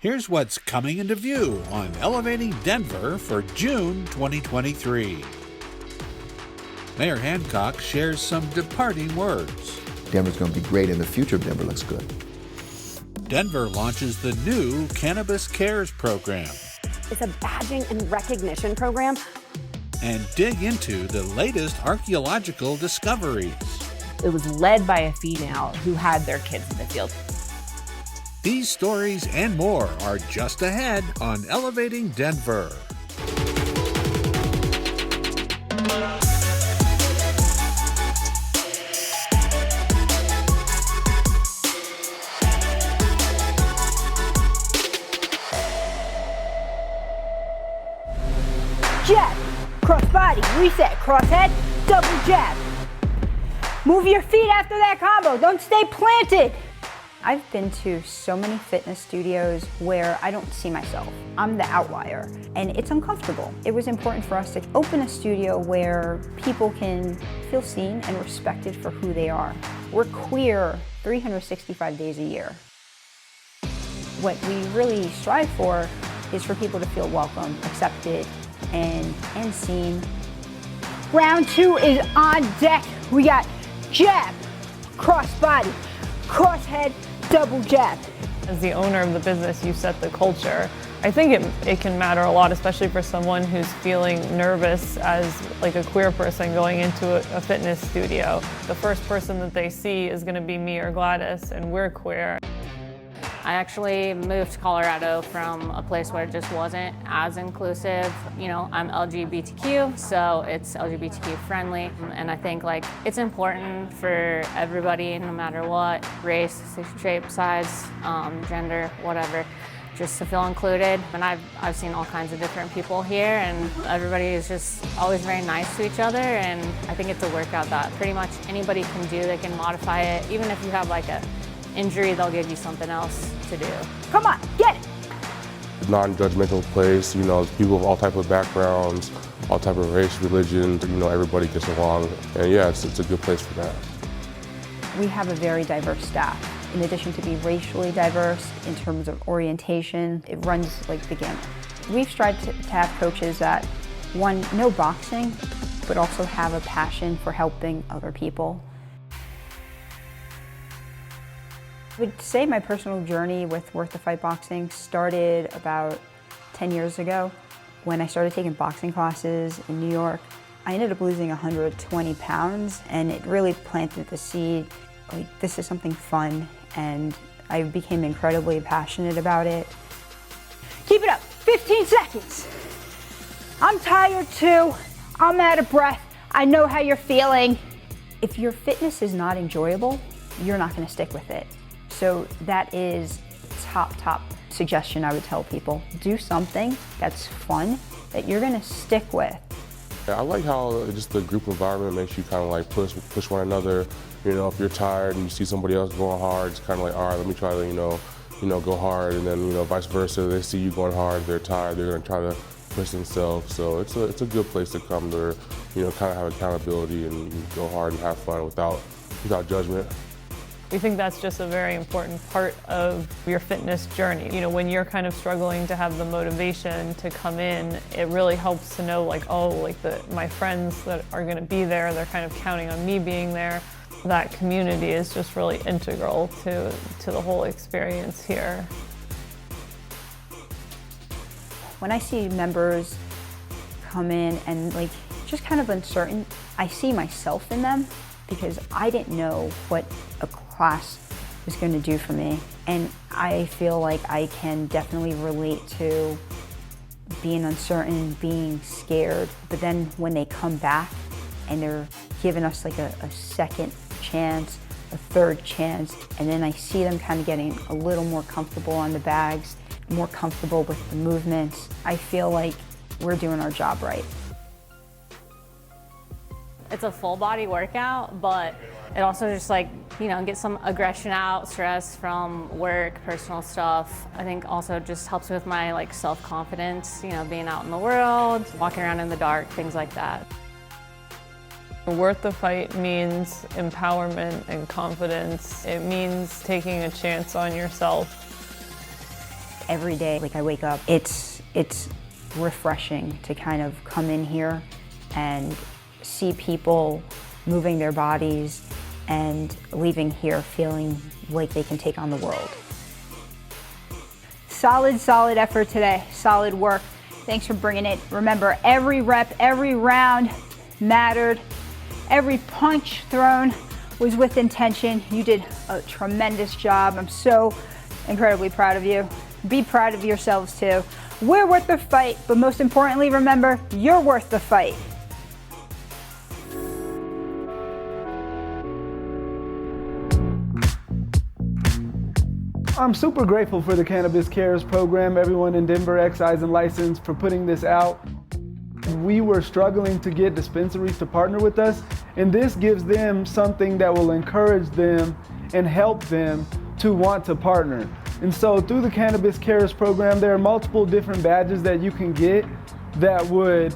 Here's what's coming into view on Elevating Denver for June 2023. Mayor Hancock shares some departing words. Denver's going to be great, and the future of Denver looks good. Denver launches the new Cannabis Cares program. It's a badging and recognition program. And dig into the latest archaeological discoveries. It was led by a female who had their kids in the field. These stories and more are just ahead on Elevating Denver. Jab, cross body, reset, cross head, double jab. Move your feet after that combo, don't stay planted. I've been to so many fitness studios where I don't see myself. I'm the outlier, and it's uncomfortable. It was important for us to open a studio where people can feel seen and respected for who they are. We're queer 365 days a year. What we really strive for is for people to feel welcome, accepted, and seen. Round 2 is on deck. We got jab, cross body, cross head, double jab. As the owner of the business, you set the culture. I think it can matter a lot, especially for someone who's feeling nervous as like a queer person going into a fitness studio. The first person that they see is going to be me or Gladys, and we're queer. I actually moved to Colorado from a place where it just wasn't as inclusive. You know, I'm LGBTQ, so it's LGBTQ friendly. And I think like it's important for everybody, no matter what, race, shape, size, gender, whatever, just to feel included. And I've seen all kinds of different people here, and everybody is just always very nice to each other. And I think it's a workout that pretty much anybody can do. They can modify it. Even if you have like a injury, they'll give you something else to do. Come on, get it. Non-judgmental place, you know, people of all type of backgrounds, all type of race, religion, you know, everybody gets along. And yeah, it's a good place for that. We have a very diverse staff. In addition to being racially diverse in terms of orientation, it runs like the gamut. We've tried to have coaches that, one, know boxing, but also have a passion for helping other people. I would say my personal journey with Worth the Fight Boxing started about 10 years ago when I started taking boxing classes in New York. I ended up losing 120 pounds, and it really planted the seed. Like, this is something fun, and I became incredibly passionate about it. Keep it up, 15 seconds. I'm tired too. I'm out of breath. I know how you're feeling. If your fitness is not enjoyable, you're not gonna stick with it. So that is top suggestion I would tell people. Do something that's fun that you're gonna stick with. I like how just the group environment makes you kind of like push one another. You know, if you're tired and you see somebody else going hard, it's kind of like, all right, let me try to, you know, go hard. And then, you know, vice versa, they see you going hard, they're tired, they're gonna try to push themselves. So it's a good place to come to, you know, kind of have accountability and go hard and have fun without judgment. We think that's just a very important part of your fitness journey. You know, when you're kind of struggling to have the motivation to come in, it really helps to know like, oh, like my friends that are gonna be there, they're kind of counting on me being there. That community is just really integral to the whole experience here. When I see members come in and like just kind of uncertain, I see myself in them because I didn't know what a class was going to do for me. And I feel like I can definitely relate to being uncertain, being scared. But then when they come back and they're giving us like a second chance, a third chance, and then I see them kind of getting a little more comfortable on the bags, more comfortable with the movements, I feel like we're doing our job right. It's a full body workout, but it also just like, you know, get some aggression out, stress from work, personal stuff. I think also just helps with my like self-confidence, you know, being out in the world, walking around in the dark, things like that. Worth the Fight means empowerment and confidence. It means taking a chance on yourself. every day, like I wake up, it's refreshing to kind of come in here and see people moving their bodies and leaving here feeling like they can take on the world. Solid effort today, solid work. Thanks for bringing it. Remember, every rep, every round mattered. Every punch thrown was with intention. You did a tremendous job. I'm so incredibly proud of you. Be proud of yourselves too. We're worth the fight, but most importantly, remember, you're worth the fight. I'm super grateful for the Cannabis Cares program, everyone in Denver Excise and License for putting this out. We were struggling to get dispensaries to partner with us, and this gives them something that will encourage them and help them to want to partner. And so through the Cannabis Cares program, there are multiple different badges that you can get that would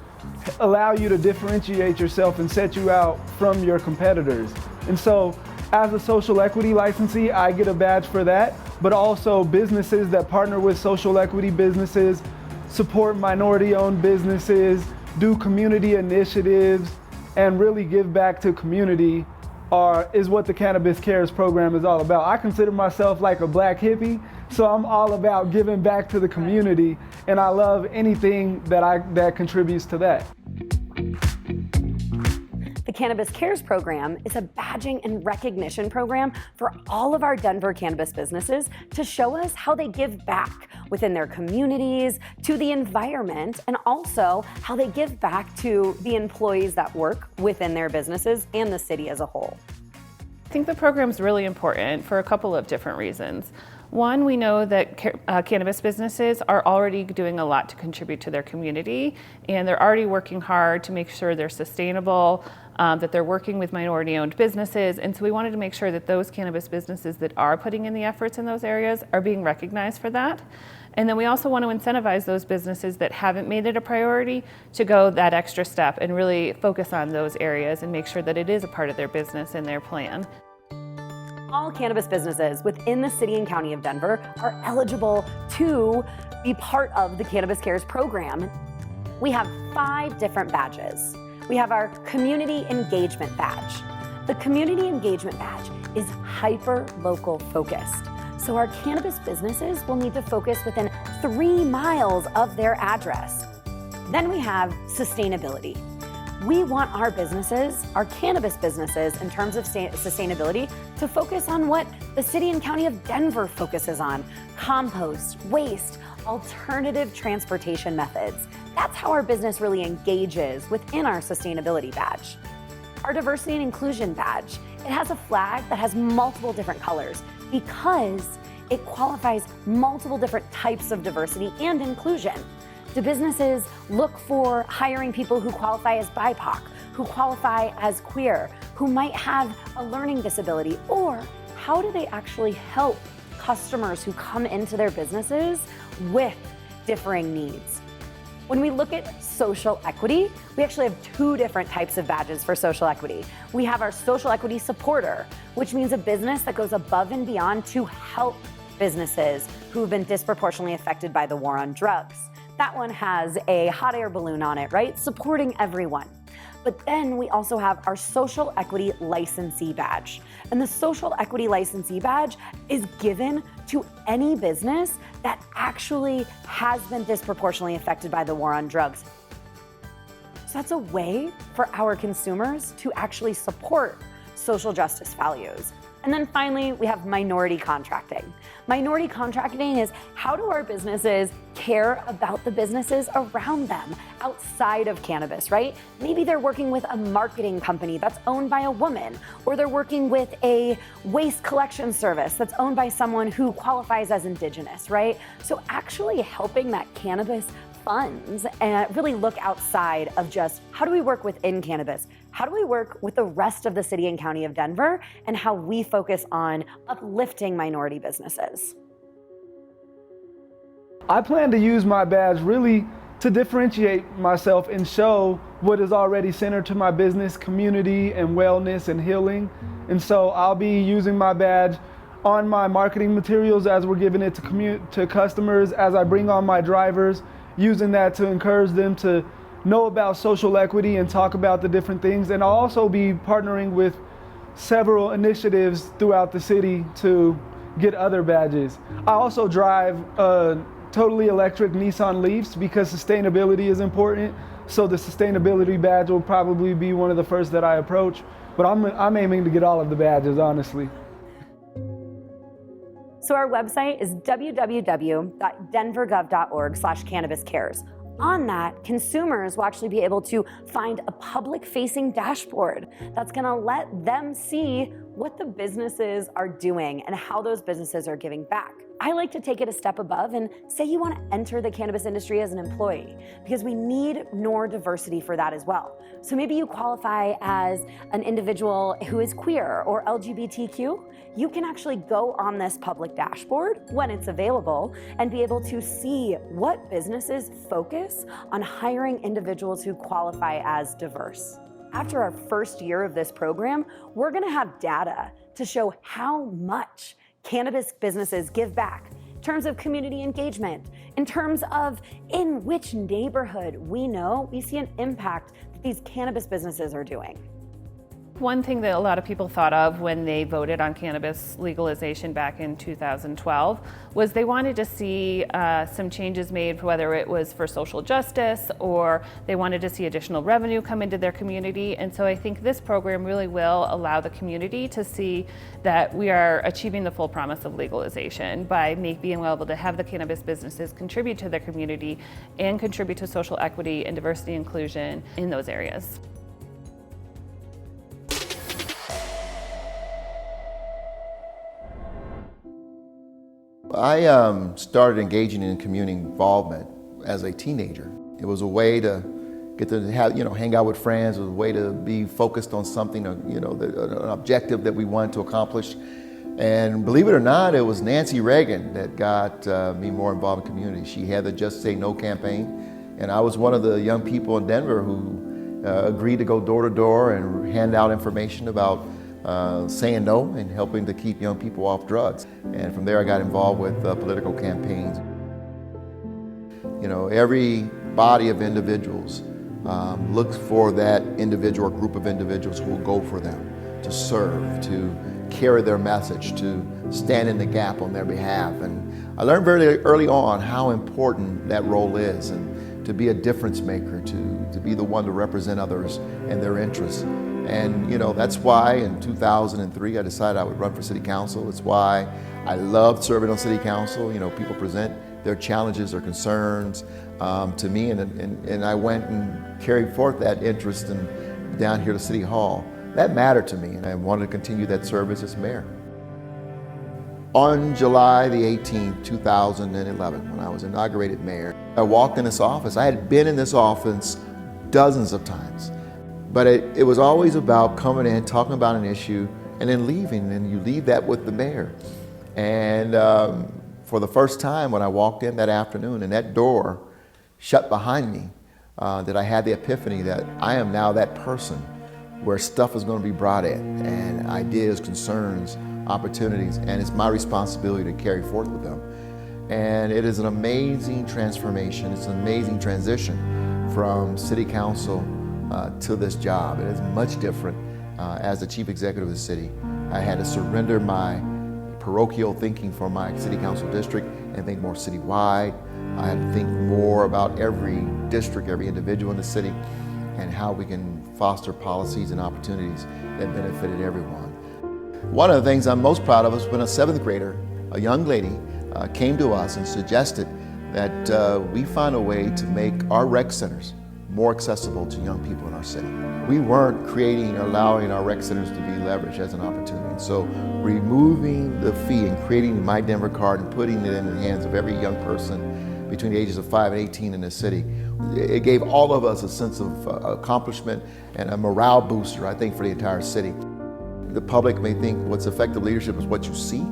allow you to differentiate yourself and set you out from your competitors. And so as a social equity licensee, I get a badge for that, but also businesses that partner with social equity businesses, support minority-owned businesses, do community initiatives, and really give back to community is what the Cannabis Cares program is all about. I consider myself like a black hippie, so I'm all about giving back to the community, and I love anything that contributes to that. The Cannabis Cares program is a badging and recognition program for all of our Denver cannabis businesses to show us how they give back within their communities, to the environment, and also how they give back to the employees that work within their businesses and the city as a whole. I think the program's really important for a couple of different reasons. One, we know that cannabis businesses are already doing a lot to contribute to their community, and they're already working hard to make sure they're sustainable, that they're working with minority-owned businesses, and so we wanted to make sure that those cannabis businesses that are putting in the efforts in those areas are being recognized for that. And then we also want to incentivize those businesses that haven't made it a priority to go that extra step and really focus on those areas and make sure that it is a part of their business and their plan. All cannabis businesses within the city and county of Denver are eligible to be part of the Cannabis Cares program. We have 5 different badges. We have our Community Engagement Badge. The Community Engagement Badge is hyper-local focused. So our cannabis businesses will need to focus within 3 miles of their address. Then we have Sustainability. We want our businesses, our cannabis businesses, in terms of sustainability, to focus on what the city and county of Denver focuses on: compost, waste, alternative transportation methods. That's how our business really engages within our sustainability badge. Our Diversity and Inclusion Badge, it has a flag that has multiple different colors because it qualifies multiple different types of diversity and inclusion. Do businesses look for hiring people who qualify as BIPOC, who qualify as queer, who might have a learning disability? Or how do they actually help customers who come into their businesses with differing needs? When we look at social equity, we actually have 2 different types of badges for social equity. We have our social equity supporter, which means a business that goes above and beyond to help businesses who've been disproportionately affected by the war on drugs. That one has a hot air balloon on it, right? Supporting everyone. But then we also have our Social Equity Licensee Badge. And the Social Equity Licensee Badge is given to any business that actually has been disproportionately affected by the war on drugs. So that's a way for our consumers to actually support social justice values. And then finally, we have minority contracting. Minority contracting is, how do our businesses care about the businesses around them outside of cannabis, right? Maybe they're working with a marketing company that's owned by a woman, or they're working with a waste collection service that's owned by someone who qualifies as Indigenous, right? So actually helping that cannabis funds and really look outside of just how do we work within cannabis? How do we work with the rest of the city and county of Denver, and how we focus on uplifting minority businesses? I plan to use my badge really to differentiate myself and show what is already centered to my business, community, and wellness and healing. And so I'll be using my badge on my marketing materials as we're giving it to customers, as I bring on my drivers, using that to encourage them to know about social equity and talk about the different things. And I'll also be partnering with several initiatives throughout the city to get other badges. I also drive a totally electric Nissan Leafs because sustainability is important. So the sustainability badge will probably be one of the first that I approach. But I'm aiming to get all of the badges, honestly. So our website is www.denvergov.org/cannabiscares. On that, consumers will actually be able to find a public-facing dashboard that's going to let them see what the businesses are doing and how those businesses are giving back. I like to take it a step above and say you want to enter the cannabis industry as an employee, because we need more diversity for that as well. So maybe you qualify as an individual who is queer or LGBTQ. You can actually go on this public dashboard when it's available and be able to see what businesses focus on hiring individuals who qualify as diverse. After our first year of this program, we're going to have data to show how much cannabis businesses give back in terms of community engagement, in terms of in which neighborhood we see an impact that these cannabis businesses are doing. One thing that a lot of people thought of when they voted on cannabis legalization back in 2012 was they wanted to see some changes made, whether it was for social justice or they wanted to see additional revenue come into their community. And so I think this program really will allow the community to see that we are achieving the full promise of legalization by being able to have the cannabis businesses contribute to their community and contribute to social equity and diversity inclusion in those areas. I started engaging in community involvement as a teenager. It was a way to get to have, hang out with friends. It was a way to be focused on something, an objective that we wanted to accomplish. And believe it or not, it was Nancy Reagan that got me more involved in community. She had the Just Say No campaign, and I was one of the young people in Denver who agreed to go door to door and hand out information about saying no and helping to keep young people off drugs. And from there I got involved with political campaigns. Every body of individuals looks for that individual or group of individuals who will go for them, to serve, to carry their message, to stand in the gap on their behalf. And I learned very early on how important that role is, and to be a difference maker, to be the one to represent others and their interests. And that's why in 2003 I decided I would run for city council. It's why I loved serving on city council. People present their challenges, their concerns to me, and I went and carried forth that interest down here to City Hall. That mattered to me, and I wanted to continue that service as mayor. On July the 18th, 2011, when I was inaugurated mayor, I walked in this office. I had been in this office dozens of times. But it was always about coming in, talking about an issue, and then leaving, and you leave that with the mayor. And for the first time when I walked in that afternoon and that door shut behind me, that I had the epiphany that I am now that person where stuff is going to be brought in, and ideas, concerns, opportunities, and it's my responsibility to carry forth with them. And it is an amazing transformation. It's an amazing transition from city council to this job. It is much different. As the chief executive of the city, I had to surrender my parochial thinking for my city council district and think more citywide. I had to think more about every district, every individual in the city, and how we can foster policies and opportunities that benefited everyone. One of the things I'm most proud of is when a 7th grader, a young lady, came to us and suggested that we find a way to make our rec centers more accessible to young people in our city. We weren't creating or allowing our rec centers to be leveraged as an opportunity. And so removing the fee and creating the My Denver card and putting it in the hands of every young person between the ages of 5 and 18 in the city, it gave all of us a sense of accomplishment and a morale booster, I think, for the entire city. The public may think what's effective leadership is what you see.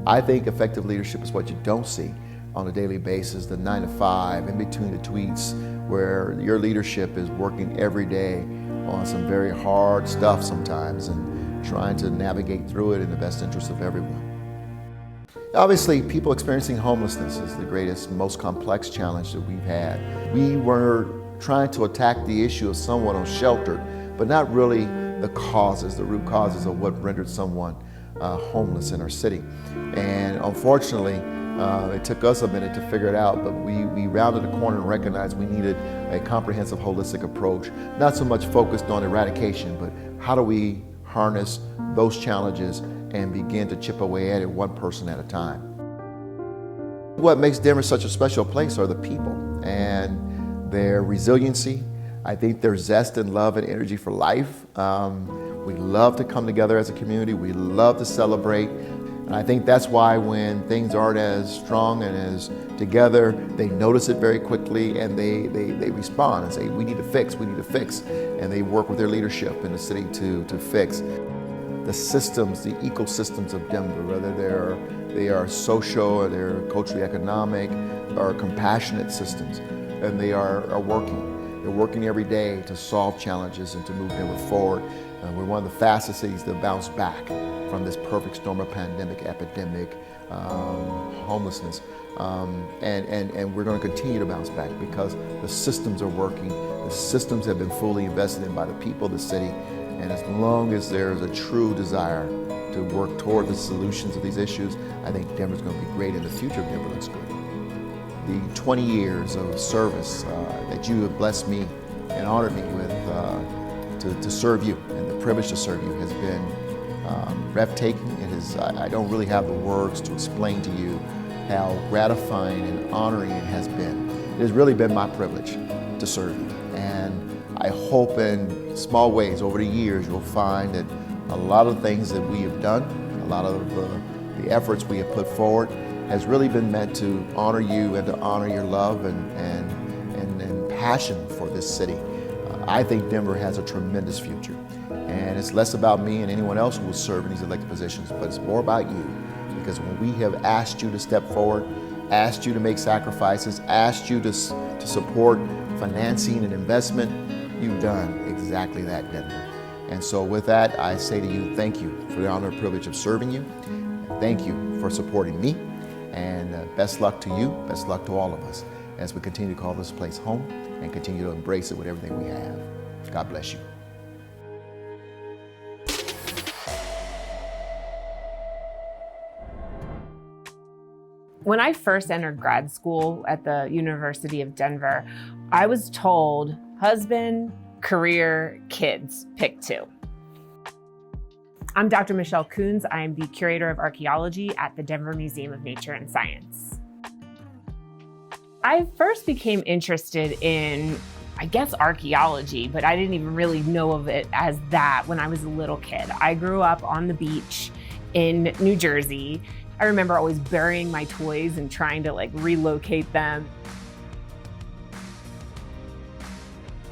I think effective leadership is what you don't see on a daily basis, the 9 to 5, in between the tweets, where your leadership is working every day on some very hard stuff sometimes and trying to navigate through it in the best interest of everyone. Obviously, people experiencing homelessness is the greatest, most complex challenge that we've had. We were trying to attack the issue of someone who's sheltered, but not really the causes, the root causes of what rendered someone homeless in our city. And unfortunately, it took us a minute to figure it out, but we rounded the corner and recognized we needed a comprehensive, holistic approach, not so much focused on eradication, but how do we harness those challenges and begin to chip away at it one person at a time. What makes Denver such a special place are the people and their resiliency. I think their zest and love and energy for life. We love to come together as a community. We love to celebrate. And I think that's why when things aren't as strong and as together, they notice it very quickly and they respond and say, we need to fix, we need to fix. And they work with their leadership in the city to fix. The systems, the ecosystems of Denver, whether they are social or they're culturally economic or compassionate systems, and they are working. They're working every day to solve challenges and to move Denver forward. We're one of the fastest cities to bounce back from this perfect storm of pandemic, epidemic, homelessness. And we're going to continue to bounce back because the systems are working. The systems have been fully invested in by the people of the city. And as long as there's a true desire to work toward the solutions of these issues, I think Denver's going to be great and the future of Denver looks good. The 20 years of service that you have blessed me and honored me with to serve you, and the privilege to serve you has been breathtaking. I don't really have the words to explain to you how gratifying and honoring it has been. It has really been my privilege to serve you. And I hope in small ways over the years you'll find that a lot of the things that we have done, a lot of the efforts we have put forward has really been meant to honor you and to honor your love and passion for this city. I think Denver has a tremendous future. And it's less about me and anyone else who will serve in these elected positions, but it's more about you. Because when we have asked you to step forward, asked you to make sacrifices, asked you to support financing and investment, you've done exactly that, Denver. And so with that, I say to you, thank you for the honor and privilege of serving you. Thank you for supporting me. And best luck to you, best luck to all of us as we continue to call this place home and continue to embrace it with everything we have. God bless you. When I first entered grad school at the University of Denver, I was told, husband, career, kids, pick two. I'm Dr. Michelle Coons. I'm the Curator of Archaeology at the Denver Museum of Nature and Science. I first became interested in, I guess, archaeology, but I didn't even really know of it as that when I was a little kid. I grew up on the beach in New Jersey. I remember always burying my toys and trying to relocate them.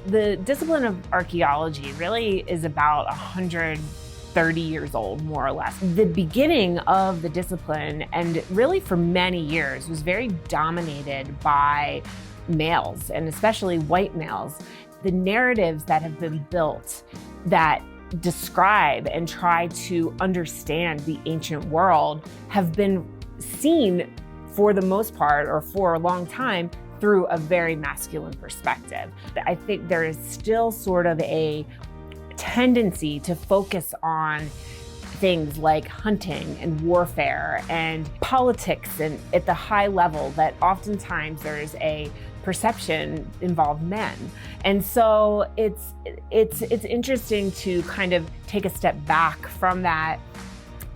The discipline of archaeology really is about 130 years old, more or less. The beginning of the discipline, and really for many years, was very dominated by males, and especially white males. The narratives that have been built that describe and try to understand the ancient world have been seen, for the most part, or for a long time, through a very masculine perspective. I think there is still sort of a tendency to focus on things like hunting and warfare and politics, and at the high level that oftentimes there is a perception involve men. And so it's interesting to kind of take a step back from that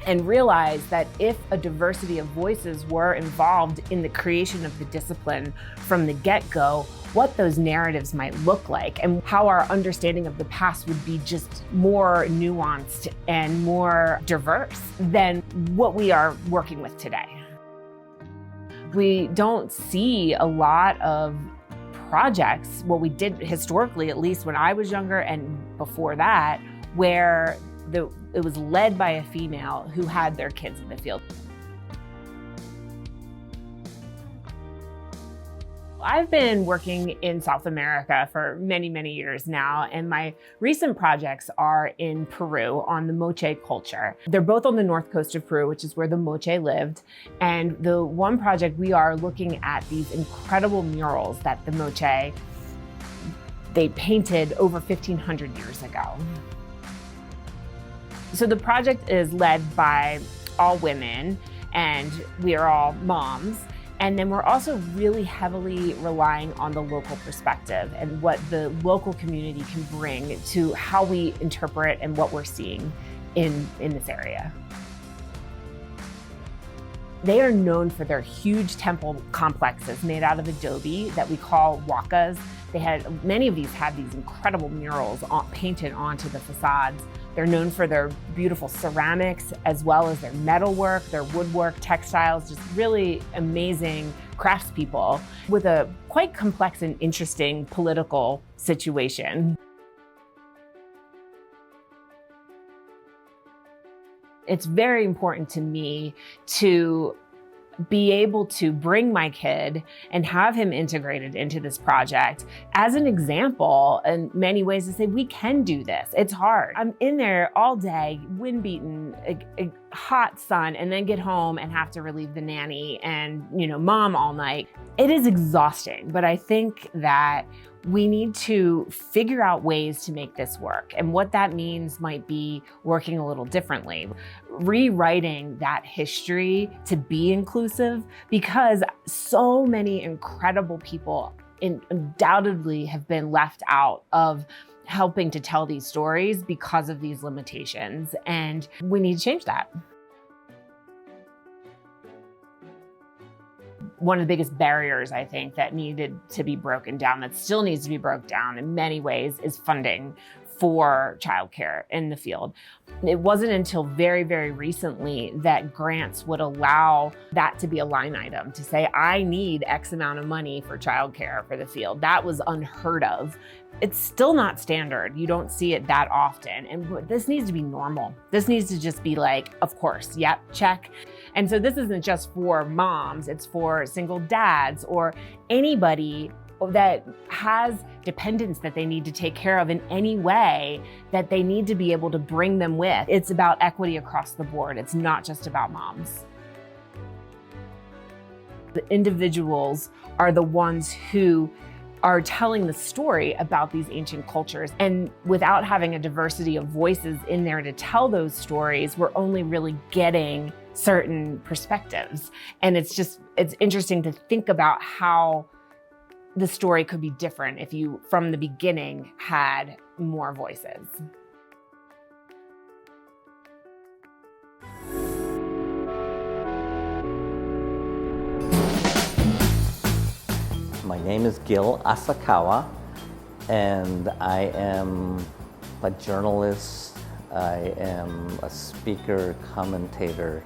and realize that if a diversity of voices were involved in the creation of the discipline from the get-go, what those narratives might look like and how our understanding of the past would be just more nuanced and more diverse than what we are working with today. We don't see a lot of projects, what we did historically, at least when I was younger and before that, where it was led by a female who had their kids in the field. I've been working in South America for many, many years now, and my recent projects are in Peru on the Moche culture. They're both on the north coast of Peru, which is where the Moche lived. And the one project, we are looking at these incredible murals that the Moche, they painted over 1,500 years ago. So the project is led by all women, and we are all moms. And then we're also really heavily relying on the local perspective and what the local community can bring to how we interpret and what we're seeing in this area. They are known for their huge temple complexes made out of adobe that we call huacas. Many of these had these incredible murals painted onto the facades. They're known for their beautiful ceramics, as well as their metalwork, their woodwork, textiles, just really amazing craftspeople with a quite complex and interesting political situation. It's very important to me to be able to bring my kid and have him integrated into this project as an example in many ways to say, we can do this. It's hard. I'm in there all day, wind beaten, a hot sun, and then get home and have to relieve the nanny and, mom all night. It is exhausting, but I think that we need to figure out ways to make this work. And what that means might be working a little differently, rewriting that history to be inclusive, because so many incredible people undoubtedly have been left out of helping to tell these stories because of these limitations. And we need to change that. One of the biggest barriers, I think, that needed to be broken down, that still needs to be broken down in many ways, is funding for childcare in the field. It wasn't until very, very recently that grants would allow that to be a line item, to say, I need X amount of money for childcare for the field. That was unheard of. It's still not standard. You don't see it that often. And this needs to be normal. This needs to just be like, of course, yep, check. And so this isn't just for moms, it's for single dads or anybody that has dependents that they need to take care of in any way that they need to be able to bring them with. It's about equity across the board. It's not just about moms. The individuals are the ones who are telling the story about these ancient cultures. And without having a diversity of voices in there to tell those stories, we're only really getting certain perspectives. And it's interesting to think about how the story could be different if you, from the beginning, had more voices. My name is Gil Asakawa, and I am a journalist. I am a speaker, commentator,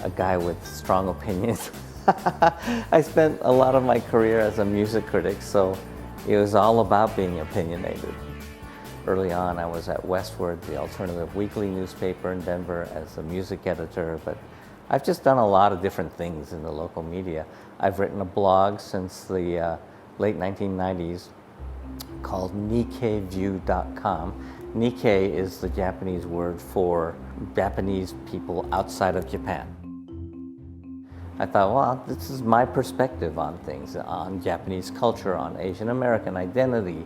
a guy with strong opinions. I spent a lot of my career as a music critic, so it was all about being opinionated. Early on, I was at Westward, the alternative weekly newspaper in Denver, as a music editor, but I've just done a lot of different things in the local media. I've written a blog since the late 1990s called NikkeiView.com. Nikkei is the Japanese word for Japanese people outside of Japan. I thought, well, this is my perspective on things, on Japanese culture, on Asian American identity,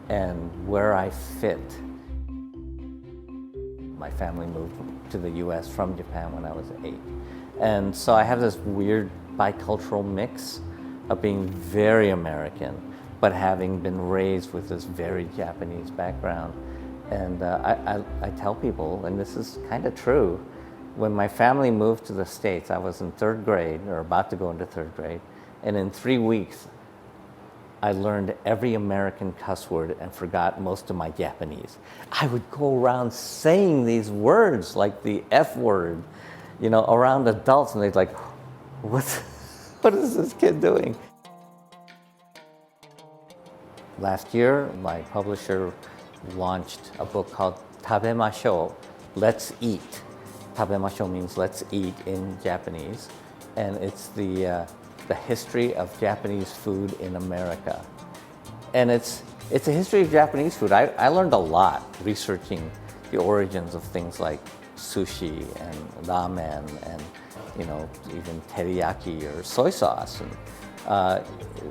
and where I fit. My family moved to the US from Japan when I was 8. And so I have this weird bicultural mix of being very American, but having been raised with this very Japanese background. And I tell people, and this is kind of true, when my family moved to the States, I was in 3rd grade, or about to go into 3rd grade, and in 3 weeks, I learned every American cuss word and forgot most of my Japanese. I would go around saying these words, like the F word, around adults, and they'd like, what is this kid doing? Last year, my publisher launched a book called Tabemashou, Let's Eat. Tabemashou means let's eat in Japanese, and it's the the history of Japanese food in America. And it's a history of Japanese food. I learned a lot researching the origins of things like sushi and ramen and even teriyaki or soy sauce and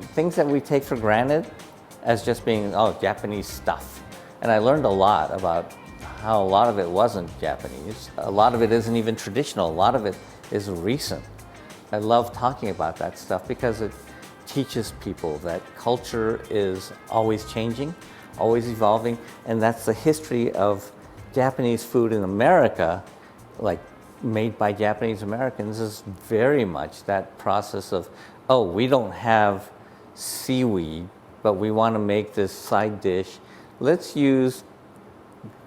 things that we take for granted as just being Japanese stuff. And I learned a lot about how a lot of it wasn't Japanese. A lot of it isn't even traditional. A lot of it is recent. I love talking about that stuff because it teaches people that culture is always changing, always evolving, and that's the history of Japanese food in America, like made by Japanese Americans, is very much that process of, we don't have seaweed, but we want to make this side dish. Let's use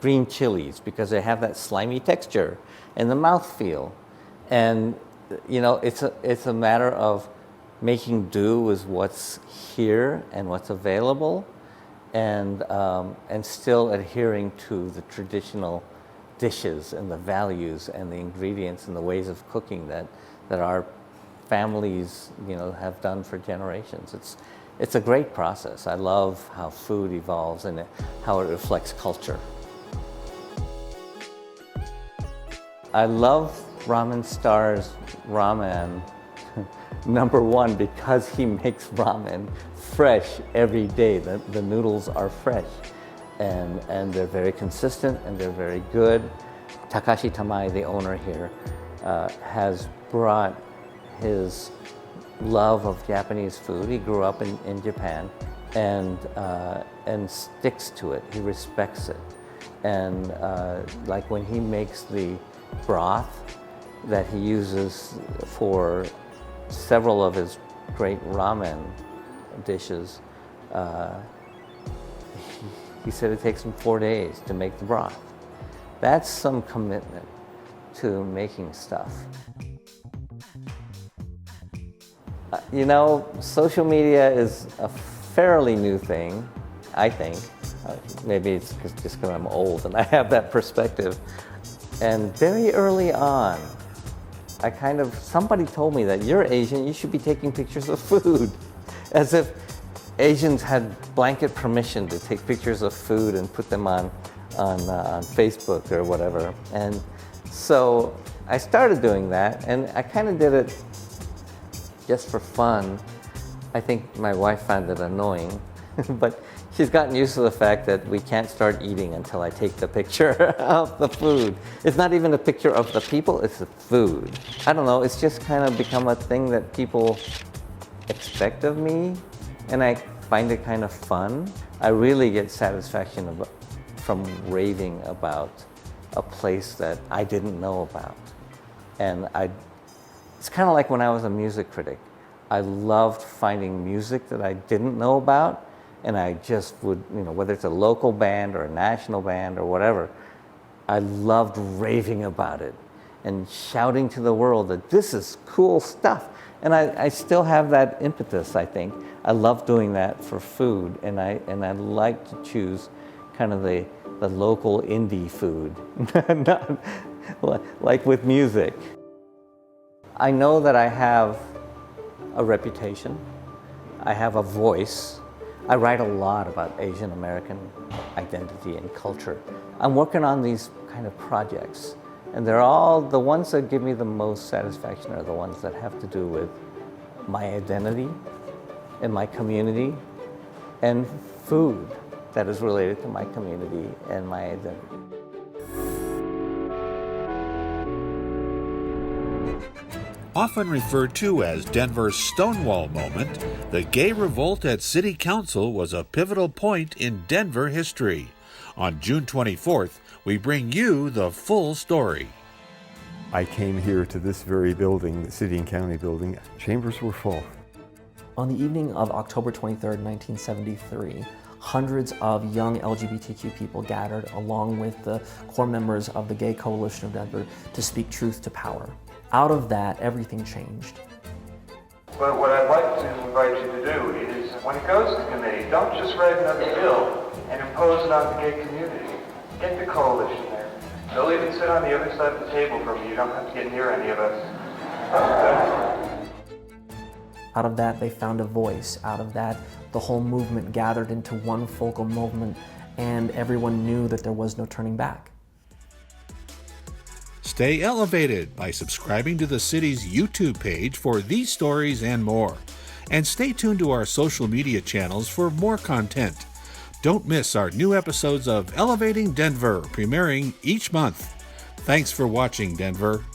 green chilies because they have that slimy texture and the mouthfeel. And it's a matter of making do with what's here and what's available, and still adhering to the traditional dishes and the values and the ingredients and the ways of cooking that our families have done for generations. It's a great process. I love how food evolves and how it reflects culture. I love Ramen Star's ramen, number one, because he makes ramen fresh every day. The noodles are fresh, and they're very consistent and they're very good. Takashi Tamai, the owner here, has brought his love of Japanese food. He grew up in Japan and sticks to it. He respects it. And like when he makes the broth that he uses for several of his great ramen dishes, he said it takes him 4 days to make the broth. That's some commitment to making stuff. Social media is a fairly new thing, I think. Maybe it's just because I'm old and I have that perspective. And very early on, somebody told me that you're Asian, you should be taking pictures of food. As if Asians had blanket permission to take pictures of food and put them on Facebook or whatever. And so I started doing that, and I kind of did it just for fun. I think my wife found it annoying, but she's gotten used to the fact that we can't start eating until I take the picture of the food. It's not even a picture of the people, it's the food. I don't know, it's just kind of become a thing that people expect of me, and I find it kind of fun. I really get satisfaction from raving about a place that I didn't know about. And it's kind of like when I was a music critic. I loved finding music that I didn't know about, and I just would, whether it's a local band or a national band or whatever, I loved raving about it and shouting to the world that this is cool stuff. And I still have that impetus, I think. I love doing that for food, and I like to choose kind of the local indie food, not like with music. I know that I have a reputation. I have a voice. I write a lot about Asian American identity and culture. I'm working on these kind of projects, and they're all, the ones that give me the most satisfaction are the ones that have to do with my identity and my community and food that is related to my community and my identity. Often referred to as Denver's Stonewall moment, the gay revolt at City Council was a pivotal point in Denver history. On June 24th, we bring you the full story. I came here to this very building, the City and County building. Chambers were full. On the evening of October 23rd, 1973, hundreds of young LGBTQ people gathered along with the core members of the Gay Coalition of Denver to speak truth to power. Out of that, everything changed. But what I'd like to invite you to do is, when it goes to committee, don't just write another bill and impose it on the gay community. Get the coalition there. They'll even sit on the other side of the table from you. You don't have to get near any of us. Out of that, they found a voice. Out of that, the whole movement gathered into one focal movement, and everyone knew that there was no turning back. Stay elevated by subscribing to the city's YouTube page for these stories and more. And stay tuned to our social media channels for more content. Don't miss our new episodes of Elevating Denver, premiering each month. Thanks for watching, Denver.